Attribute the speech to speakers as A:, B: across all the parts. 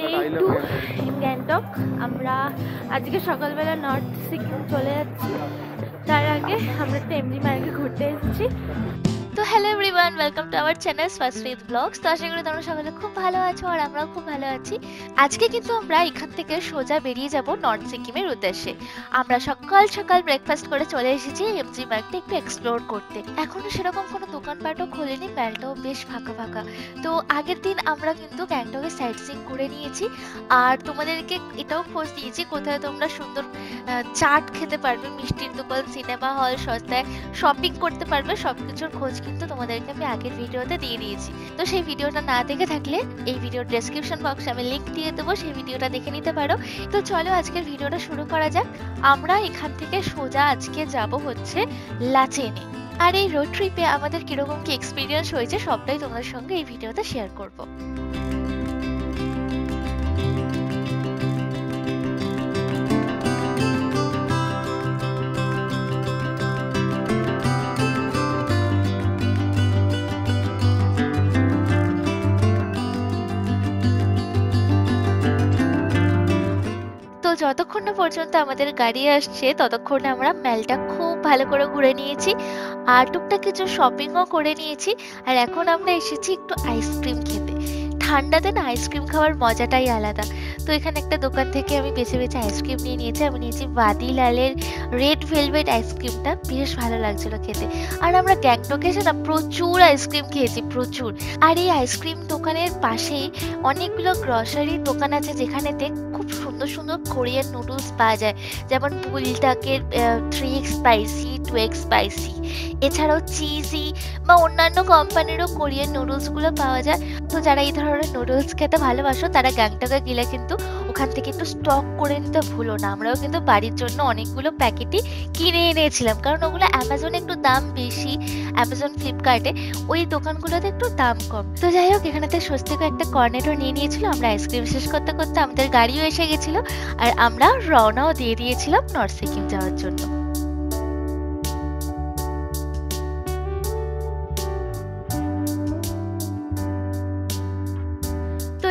A: Day 2 in Gangtok. আমরা আজকে সকালবেলা নর্থ সিকিম চলে যাচ্ছি। তার আগে আমরা টেমরি মার্গে ঘুরতে এসেছি। তো hello everyone, welcome to our channel স্বাস্ত্রীত ব্লগস। তো আশা করি তোমরা সকলে খুব ভালো আছো আর আমরাও খুব ভালো আছি। আজকে কিন্তু আমরা এখান থেকে সোজা বেরিয়ে যাব নর্থ সিকিমের উদ্দেশ্যে। আমরা সকাল সকাল ব্রেকফাস্ট করে চলে এসেছি এমজি মার্গটা একটু এক্সপ্লোর করতে। এখনো সেরকম কোনো দোকানপাটও খোলেনি, মেলটাও বেশ ফাঁকা ফাঁকা। তো আগের দিন আমরা কিন্তু গ্যাংটকের সাইট সিইং করে নিয়েছি আর তোমাদেরকে এটাও খোঁজ দিয়েছি কোথায় তোমরা সুন্দর চাট খেতে পারবে, মিষ্টির দোকান, সিনেমা হল, সস্তায় শপিং করতে পারবে। সবকিছুর খোঁজ কিন্তু তোমাদেরকে আমি আগের ভিডিওতে দিয়ে দিয়েছি। তো সেই ভিডিওটা না দেখে থাকলে এই ভিডিওর ডেসক্রিপশন বক্সে আমি লিংক দিয়ে দেবো, সেই ভিডিওটা দেখে নিতে পারো। তো চলো আজকের ভিডিওটা শুরু করা যাক। আমরা এখান থেকে সোজা আজকে যাব হচ্ছে লাচেনে। আর এই রোড ট্রিপে আমাদের কিরকম কি এক্সপিরিয়েন্স হয়েছে সবটাই তোমাদের সঙ্গে এই ভিডিওতে শেয়ার করবো। যতক্ষণ না পর্যন্ত আমাদের গাড়ি আসছে ততক্ষণে আমরা মেলটা খুব ভালো করে ঘুরে নিয়েছি আর টুকটাক কিছু শপিংও করে নিয়েছি। আর এখন আমরা এসেছি একটু আইসক্রিম খেতে। ঠান্ডাতে না আইসক্রিম খাওয়ার মজাটাই আলাদা। তো এখানে একটা দোকান থেকে আমি বেছে বেছে আইসক্রিম নিয়ে নিয়েছি। আমি নিয়েছি বাদিলালের রেড ভেলভেট আইসক্রিমটা, বেশ ভালো লাগছিল খেতে। আর আমরা গ্যাংটকে এসে না প্রচুর আইসক্রিম খেয়েছি, প্রচুর। আর এই আইসক্রিম দোকানের পাশেই অনেকগুলো গ্রসারির দোকান আছে যেখানেতে খুব সুন্দর সুন্দর কোরিয়ান নুডলস পাওয়া যায়, যেমন বুলটাকের 3x স্পাইসি, 2x স্পাইসি, এছাড়াও চিজি বা অন্যান্য কোম্পানিরও কোরিয়ান নুডলসগুলো পাওয়া যায়। তো যারা এই ধরনের নুডলস খেতে ভালোবাসো তারা গ্যাংটকে গেলে কিন্তু ওখান থেকে একটু স্টক করে নিতে ভুলো না। আমরাও কিন্তু বাড়ির জন্য অনেকগুলো প্যাকেটই কিনে এনেছিলাম, কারণ ওগুলো অ্যামাজনে একটু দাম বেশি, অ্যামাজন ফ্লিপকার্টে ওই দোকানগুলোতে একটু দাম কম। তো যাই হোক, এখানেতে স্বস্তিকও একটা কর্নেটও নিয়ে নিয়েছিল। আমরা আইসক্রিম শেষ করতে করতে আমাদের গাড়িও এসে গেছিল আর আমরা রওনাও দিয়ে দিয়েছিলাম নর্থ সিকিম যাওয়ার জন্য।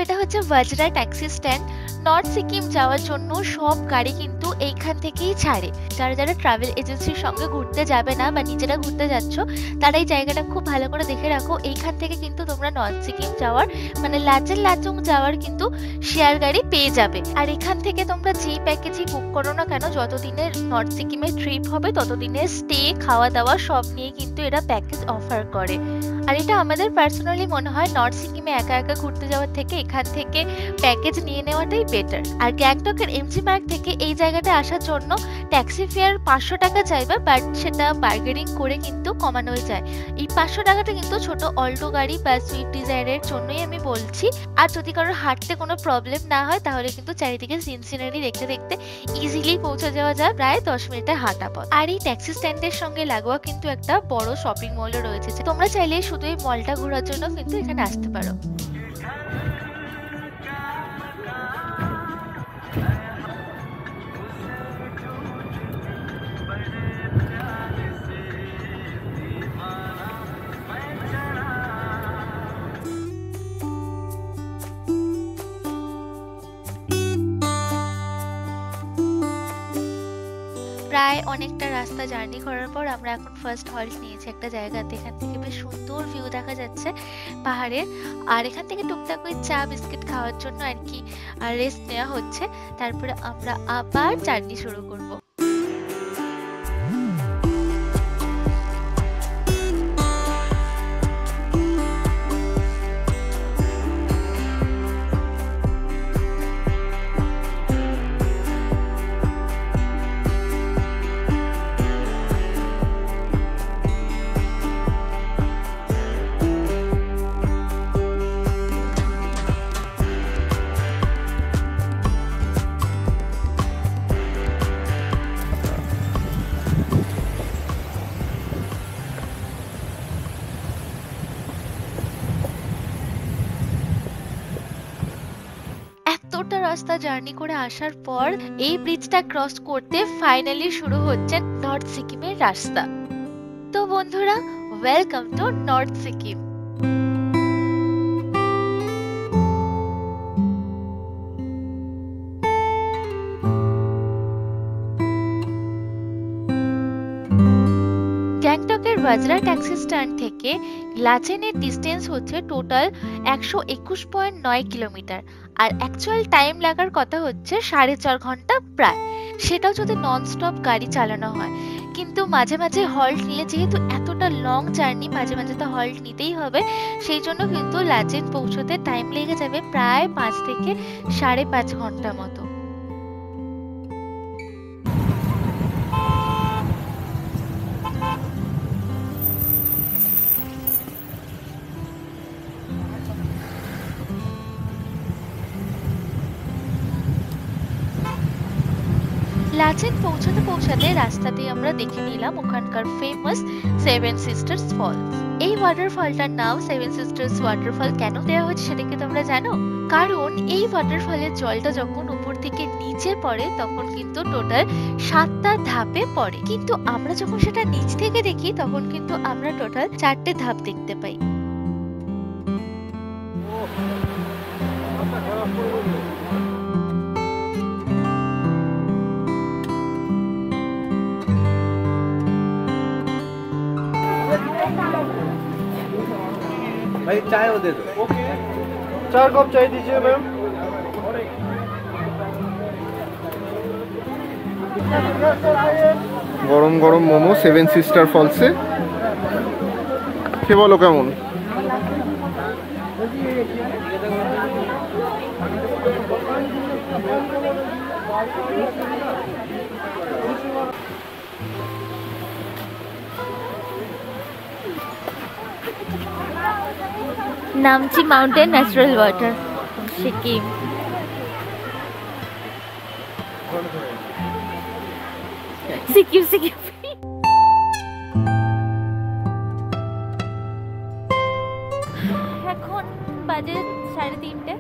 A: এটা হচ্ছে Vajra taxi stand. North Sikkim যাওয়ার জন্য সব গাড়ি কিন্তু এইখান থেকেই ছাড়ে। যারা যারা ট্রাভেল এজেন্সির সঙ্গে ঘুরতে যাবে না বা নিজেরা ঘুরতে যাচ্ছ তারা এই জায়গাটা খুব ভালো করে দেখে রাখো। এইখান থেকে কিন্তু তোমরা নর্থ সিকিম যাওয়ার মানে লাচুং যাওয়ার কিন্তু শেয়ার গাড়ি পেয়ে যাবে। আর এখান থেকে তোমরা যেই প্যাকেজই বুক করো না কেন, যতদিনের নর্থ সিকিমের ট্রিপ হবে ততদিনের স্টে, খাওয়া দাওয়া সব নিয়ে কিন্তু এরা প্যাকেজ অফার করে। আর এটা আমাদের পার্সোনালি মনে হয় নর্থ সিকিমে একা একা ঘুরতে যাওয়ার থেকে এখান থেকে প্যাকেজ নিয়ে নেওয়াটাই বেটার। আর গ্যাংটকের এমজি মার্গ থেকে এই জায়গাটা আসার জন্য ট্যাক্সি ফেয়ার 500 টাকা চাইবে, বাট সেটা বার্গেনিং করে কিন্তু কমানো যায়। এই 500 টাকাটা কিন্তু ছোট অল্টো গাড়ি বা সুইফট ডিজায়ারের জন্যই আমি বলছি। আর যদি কারোর হাঁটতে কোনো প্রবলেম না হয় তাহলে কিন্তু চারিদিকে সিনারি দেখতে দেখতে ইজিলি পৌঁছে যাওয়া যায়, প্রায় 10 মিনিটের হাঁটা পথ। আর এই ট্যাক্সি স্ট্যান্ডের সঙ্গে লাগোয়া কিন্তু একটা বড় শপিং মলও রয়েছে। তোমরা চাইলে শুধু এই মলটা ঘোরার জন্য কিন্তু এখানে আসতে পারো। প্রায় অনেকটা রাস্তা জার্নি করার পর আমরা এখন ফার্স্ট হল্ট নিয়েছি একটা জায়গাতে। এখান থেকে বেশ সুন্দর ভিউ দেখা যাচ্ছে পাহাড়ের। আর এখান থেকে টুকটাক ওই চা বিস্কিট খাওয়ার জন্য আর কি রেস্ট নেওয়া হচ্ছে। তারপরে আমরা আবার জার্নি শুরু করবো। রাস্তা জার্নি করে আসার পর এই ব্রিজটা ক্রস করতে ফাইনালি শুরু হচ্ছে নর্থ সিকিমের রাস্তা। তো বন্ধুরা, welcome to north Sikkim. Bajra taxi stand থেকে লাচেনের ডিস্টেন্স হচ্ছে টোটাল 121.9 কিলোমিটার, আর অ্যাকচুয়াল টাইম লাগার কথা হচ্ছে 4.5 ঘন্টা প্রায়, সেটাও যদি নন স্টপ গাড়ি চালানো হয়। কিন্তু মাঝে মাঝে হল্ট নিলে, যেহেতু এতটা লং জার্নি মাঝে মাঝে তো হল্ট নিতেই হবে, সেই জন্য কিন্তু লাচেন পৌঁছতে টাইম লেগে যাবে প্রায় 5 থেকে 5.5 ঘন্টা মতো। লাচেন পৌঁছাতে পৌঁছাতে রাস্তাতেই আমরা দেখে নিলাম ওখানকার ফেমাস সেভেন সিস্টার্স ফলস। এই ওয়াটারফলটার নাম সেভেন সিস্টার্স ওয়াটারফল কেন দেওয়া হয়েছে সেটা কি তোমরা জানো? কারণ এই ওয়াটারফলের জলটা যখন উপর থেকে নিচে পড়ে তখন কিন্তু টোটাল 7টা ধাপে পড়ে, কিন্তু আমরা যখন সেটা নিচ থেকে দেখি তখন কিন্তু আমরা টোটাল 4টে ধাপ দেখতে পাই।
B: भाई चाय वो दे दो। ओके 4 कप चाय दीजिए मैम।
C: গরম গরম মোমো সেভেন সিস্টার ফলসে, খেয়ে বলো কেমন?
A: Namchi mountain natural water, Sikkim. Sikkim Sikkim. এখন বাজে 3:30।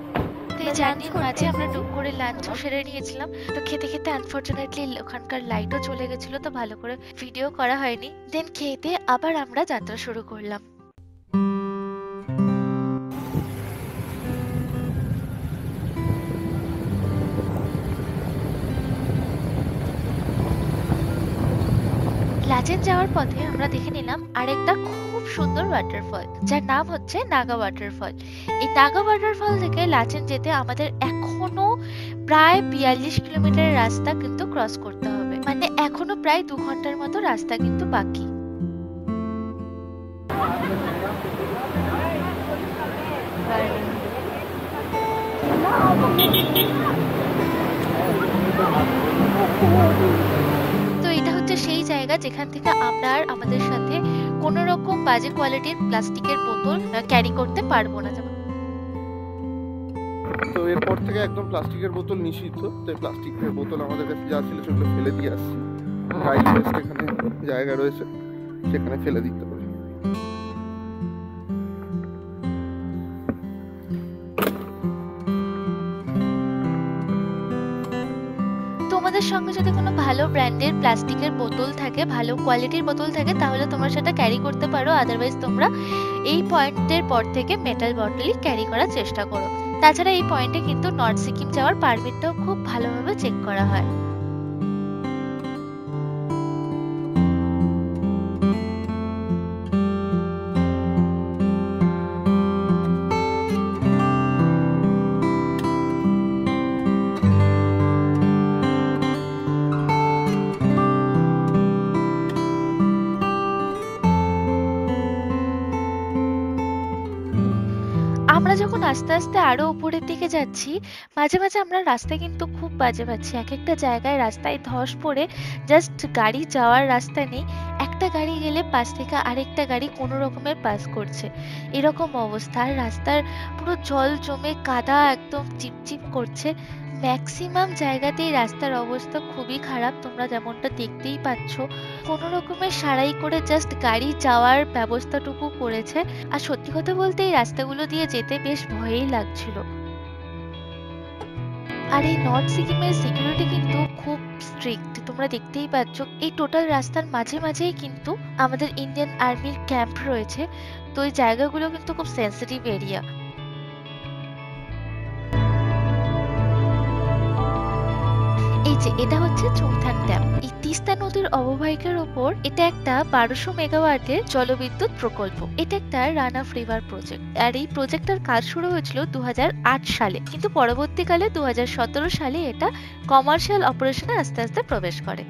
A: জার্নির মাঝে আমরা টুক করে লাঞ্চও সেরে নিয়েছিলাম। তো খেতে খেতে আনফরচুনেটলি ওখানকার লাইটও চলে গেছিল, তো ভালো করে ভিডিও করা হয়নি। দেন খেতে আবার আমরা যাত্রা শুরু করলাম। লাচেন যাওয়ার পথে আমরা দেখে নিলাম আরেকটা খুব সুন্দর ওয়াটারফল, যার নাম হচ্ছে নাগা ওয়াটারফল। এই নাগা ওয়াটারফল থেকে লাচেন যেতে আমাদের এখনো প্রায় 42 কিলোমিটারের রাস্তা কিন্তু ক্রস করতে হবে, মানে এখনো প্রায় 2 ঘন্টার মতো রাস্তা কিন্তু বাকি। তো এটা হচ্ছে সেই জায়গা যেখান থেকে আমরা আর আমাদের সাথে কোনো রকম বাজে কোয়ালিটির প্লাস্টিকের বোতল ক্যারি করতে পারবো না।
C: তো এরপর থেকে একদম প্লাস্টিকের বোতল নিষিদ্ধ, তাই প্লাস্টিকের বোতল আমাদের কাছে যা ছিল সেগুলো ফেলে দিয়ে আসছি। গাইড ওয়েস্ট এখানে জায়গা রয়েছে, সেখানে ফেলে দিতে হবে।
A: তোমাদের সঙ্গে যদি কোনো ভালো ব্র্যান্ডের প্লাস্টিকের বোতল থাকে, ভালো কোয়ালিটির বোতল থাকে, তাহলে তোমরা সেটা ক্যারি করতে পারো। আদারওয়াইজ তোমরা এই পয়েন্টের পর থেকে মেটাল বটলই ক্যারি করার চেষ্টা করো। তাছাড়া এই পয়েন্টে কিন্তু নর্থ সিকিম যাওয়ার পারমিটটাও খুব ভালোভাবে চেক করা হয়। আমরা যখন আস্তে আস্তে আরো উপরের দিকে যাচ্ছি, মাঝে মাঝে আমরা রাস্তায় কিন্তু খুব বাজে পাচ্ছি। এক একটা জায়গায় রাস্তায় ধস পড়ে জাস্ট গাড়ি যাওয়ার রাস্তা নেই, একটা গাড়ি গেলে পাশ থেকে আরেকটা গাড়ি কোনো রকমের পাস করছে, এরকম অবস্থা। আর রাস্তার পুরো জল জমে কাদা একদম চিপচিপ করছে। ম্যাক্সিমাম জায়গাতেই রাস্তার অবস্থা খুবই খারাপ, তোমরা যেমনটা দেখতেই পাচ্ছ। কোনো রকমের সারাই করে জাস্ট গাড়ি যাওয়ার ব্যবস্থাটুকু করেছে। আর সত্যি কথা বলতে এই রাস্তাগুলো দিয়ে যেতে বেশ ভয়ই লাগছিল। আর এই নর্থ সিকিমের সিকিউরিটি কিন্তু খুব স্ট্রিক্ট, তোমরা দেখতেই পাচ্ছ। এই টোটাল রাস্তার মাঝে মাঝেই কিন্তু আমাদের ইন্ডিয়ান আর্মির ক্যাম্প রয়েছে, তো এই জায়গাগুলো কিন্তু খুব সেন্সিটিভ এরিয়া। এই যে এটা হচ্ছে চুংথাং ড্যাম। এই তিস্তা নদীর অববাহিকার ওপর এটা একটা 1200 মেগাওয়াটের জলবিদ্যুৎ প্রকল্প। এটা একটা রান অফ রিভার প্রজেক্ট। আর এই প্রজেক্টটার কাজ শুরু হয়েছিল 2008 সালে, কিন্তু পরবর্তীকালে 2017 সালে এটা কমার্শিয়াল অপারেশনে আস্তে আস্তে প্রবেশ করে।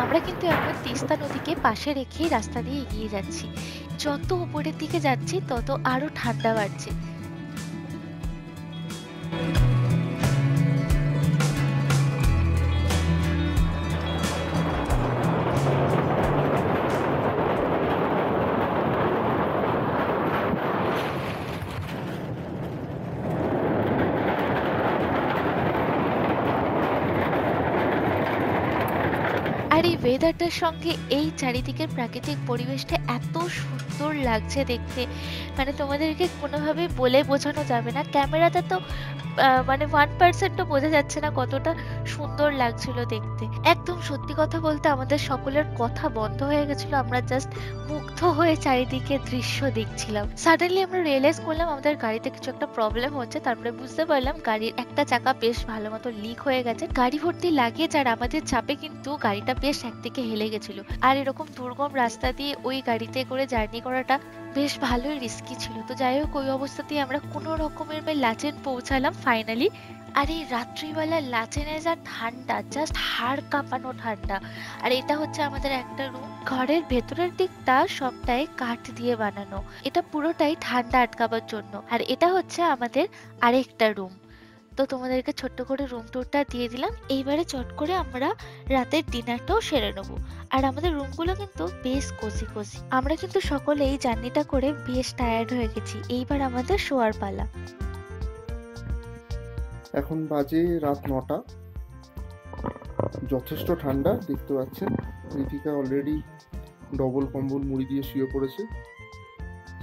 A: আমরা কিন্তু এখন তিস্তা নদীকে পাশে রেখেই রাস্তা দিয়ে এগিয়ে যাচ্ছি। যত উপরের দিকে যাচ্ছি তত আরো ঠান্ডা বাড়ছে। আর এই ওয়েদারটার সঙ্গে এই চারিদিকের প্রাকৃতিক পরিবেশটা এত সুন্দর লাগছে দেখতে, মানে তোমাদেরকে কোনোভাবে বলে বোঝানো যাবে না। ক্যামেরাতে তো মানে 1% বোঝা যাচ্ছে না কতটা সুন্দর লাগছিল দেখতে। একদম সত্যি কথা বলতে আমাদের সকলের কথা বন্ধ হয়ে গেছিল, আমরা জাস্ট মুগ্ধ হয়ে চারিদিকে দৃশ্য দেখছিলাম। সাডেনলি আমরা রিয়েলাইজ করলাম আমাদের গাড়িতে কিছু একটা প্রবলেম হচ্ছে। তারপরে বুঝতে পারলাম গাড়ির একটা চাকা বেশ ভালো মতো লিক হয়ে গেছে। গাড়ি ভর্তি লাগেজ আর আমাদের চাপে কিন্তু গাড়িটা বেশ একদিকে হেলে গেছিল। আর এরকম দুর্গম রাস্তা দিয়ে ওই গাড়িতে করে জার্নি করাটা বেশ ভালোই রিস্কি ছিল। তো যাই হোক, ওই অবস্থাতেই আমরা কোনো রকমের লাচেন পৌঁছালাম ফাইনালি। আর এই রাত্রিবেলা লাচেনে যা ঠান্ডা, জাস্ট হাড় কাঁপানো ঠান্ডা। আর এটা হচ্ছে আমাদের একটা রুম। ঘরের ভেতরের দিকটা সবটাই কাঠ দিয়ে বানানো, এটা পুরোটাই ঠান্ডা আটকাবার জন্য। আর এটা হচ্ছে আমাদের আরেকটা রুম। তো তোমাদেরকে ছোট্ট করে রুম টুরটা দিয়ে দিলাম। এইবারে চট করে আমরা রাতের ডিনারটাও সেরে নেবো। আর আমাদের রুমগুলো কিন্তু বেশ কোজি কোজি। আমরা কিন্তু সকলে এই জার্নিটা করে বেশ টায়ার্ড হয়ে গেছি। এইবার আমাদের শোয়ার পালা।
C: এখন বাজে রাত 9টা। যথেষ্ট ঠান্ডা দেখতে পাচ্ছেন। ঋতিকা অলরেডি ডবল কম্বল মুড়ি দিয়ে শুয়ে পড়েছে,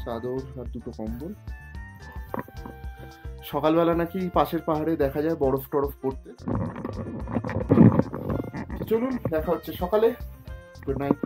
C: চাদর আর দুটো কম্বল। সকালবেলা নাকি পাশের পাহাড়ে দেখা যায় বরফ টরফ পড়তে। চলুন দেখা হচ্ছে সকালে। Good night.